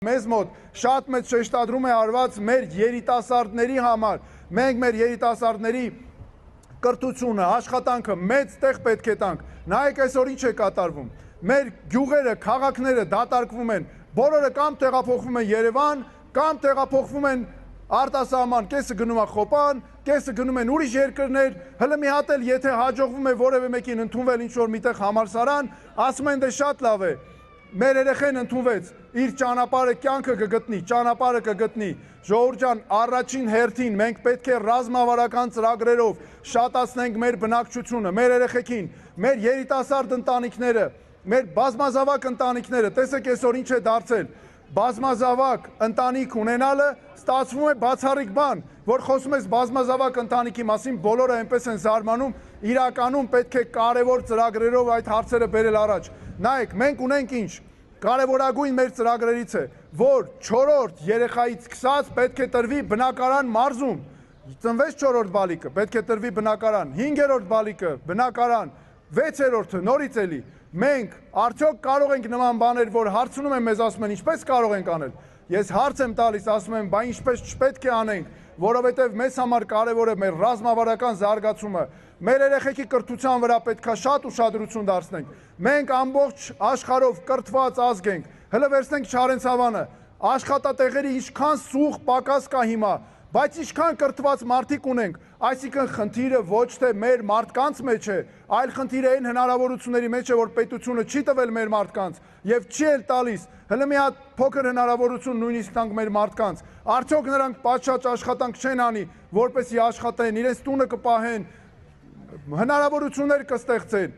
Մեզ մոտ շատ մեծ շեշտադրում է արված մեր երիտասարդների համար, մենք մեր երիտասարդների կրթությունը, աշխատանքը մեծ տեղ պետք է տանք, նայեք այսօր ինչ է կատարվում, մեր գյուղերը, քաղաքները դատարկվում են, բոլորը կամ տեղափոխվում են Երևան, կամ տեղափոխվում են արտասահման, կեսը գնում է Խոպան, կեսը գնում են ուրիշ երկրներ, հələ մի հատ էլ եթե հաջողվում է որևէ մեկին ընդունվել ինչ-որ միտեղ համալսարան, ասում են դե շատ լավ է, մեր երեխեն ընդունվեց, իր ճանապարհը կյանքը կգտնի, ճանապարհը կգտնի, ժողովուրդ ջան, առաջին հերթին մենք պետք է ռազմավարական ծրագրերով շատացնենք մեր բնակչությունը, մեր երեխեքին, մեր երիտասարդ ընտանիքները, մեր բազմազավակ ընտանիքները, տեսեք այսօր ինչ է դարձել, բազմազավակ ընտանիք ունենալը ստացվում է բացառիկ բան, որ խոսում ես բազմազավակ ընտանիքի մասին, բոլորը այնպես են զարմանում, իրականում պետք է կարևոր ծրագրերով այդ հարցերը բերել առաջ։ Նայեք, մենք ունենք ինչ, կարևորագույն մեր ծրագրերից է, որ 4-րդ երեխայից սկսած պետք է տրվի բնակարան մարզում, ծնվեց 4-րդ բալիկը, պետք է տրվի բնակարան, 5-րդ բալիկը բնակարան, 6-րդը նորից էլի, մենք արդյոք կարող ենք նման բաներ, որ հարցնում են մեզ ասում են, ինչպես կարող ենք անել, ես հարց եմ տալիս, ասում եմ, բա ինչպես չպետք է անենք, որովհետև մեզ համար կարևոր է մեր ռազմավարական զարգացումը, մեր երեխեքի կրթության վրա պետքա շատ ուշադրություն դարձնենք, մենք ամբողջ աշխարհով կրթված ազգ ենք, հələ վերցնենք Չարենցավանը, աշխատատեղերի ինչքան սուղ պակաս կա հիմա, բայց ինչքան կրթված մարդիկ ունենք, այսինքն խնդիրը ոչ թե մեր մարդկանց մեջ է, այլ խնդիրը այն հնարավորությունների մեջ է, որ պետությունը չի տվել մեր մարդկանց եւ չի էլ տալիս, հələ մի հատ փոքր հնարավորություն նույնիսկ տանք մեր մարդկանց, արդյոք նրանք պատշաճ աշխատանք չեն անի, որպեսզի աշխատեն, իրենց տունը կպահեն, հնարավորություններ կստեղծեն,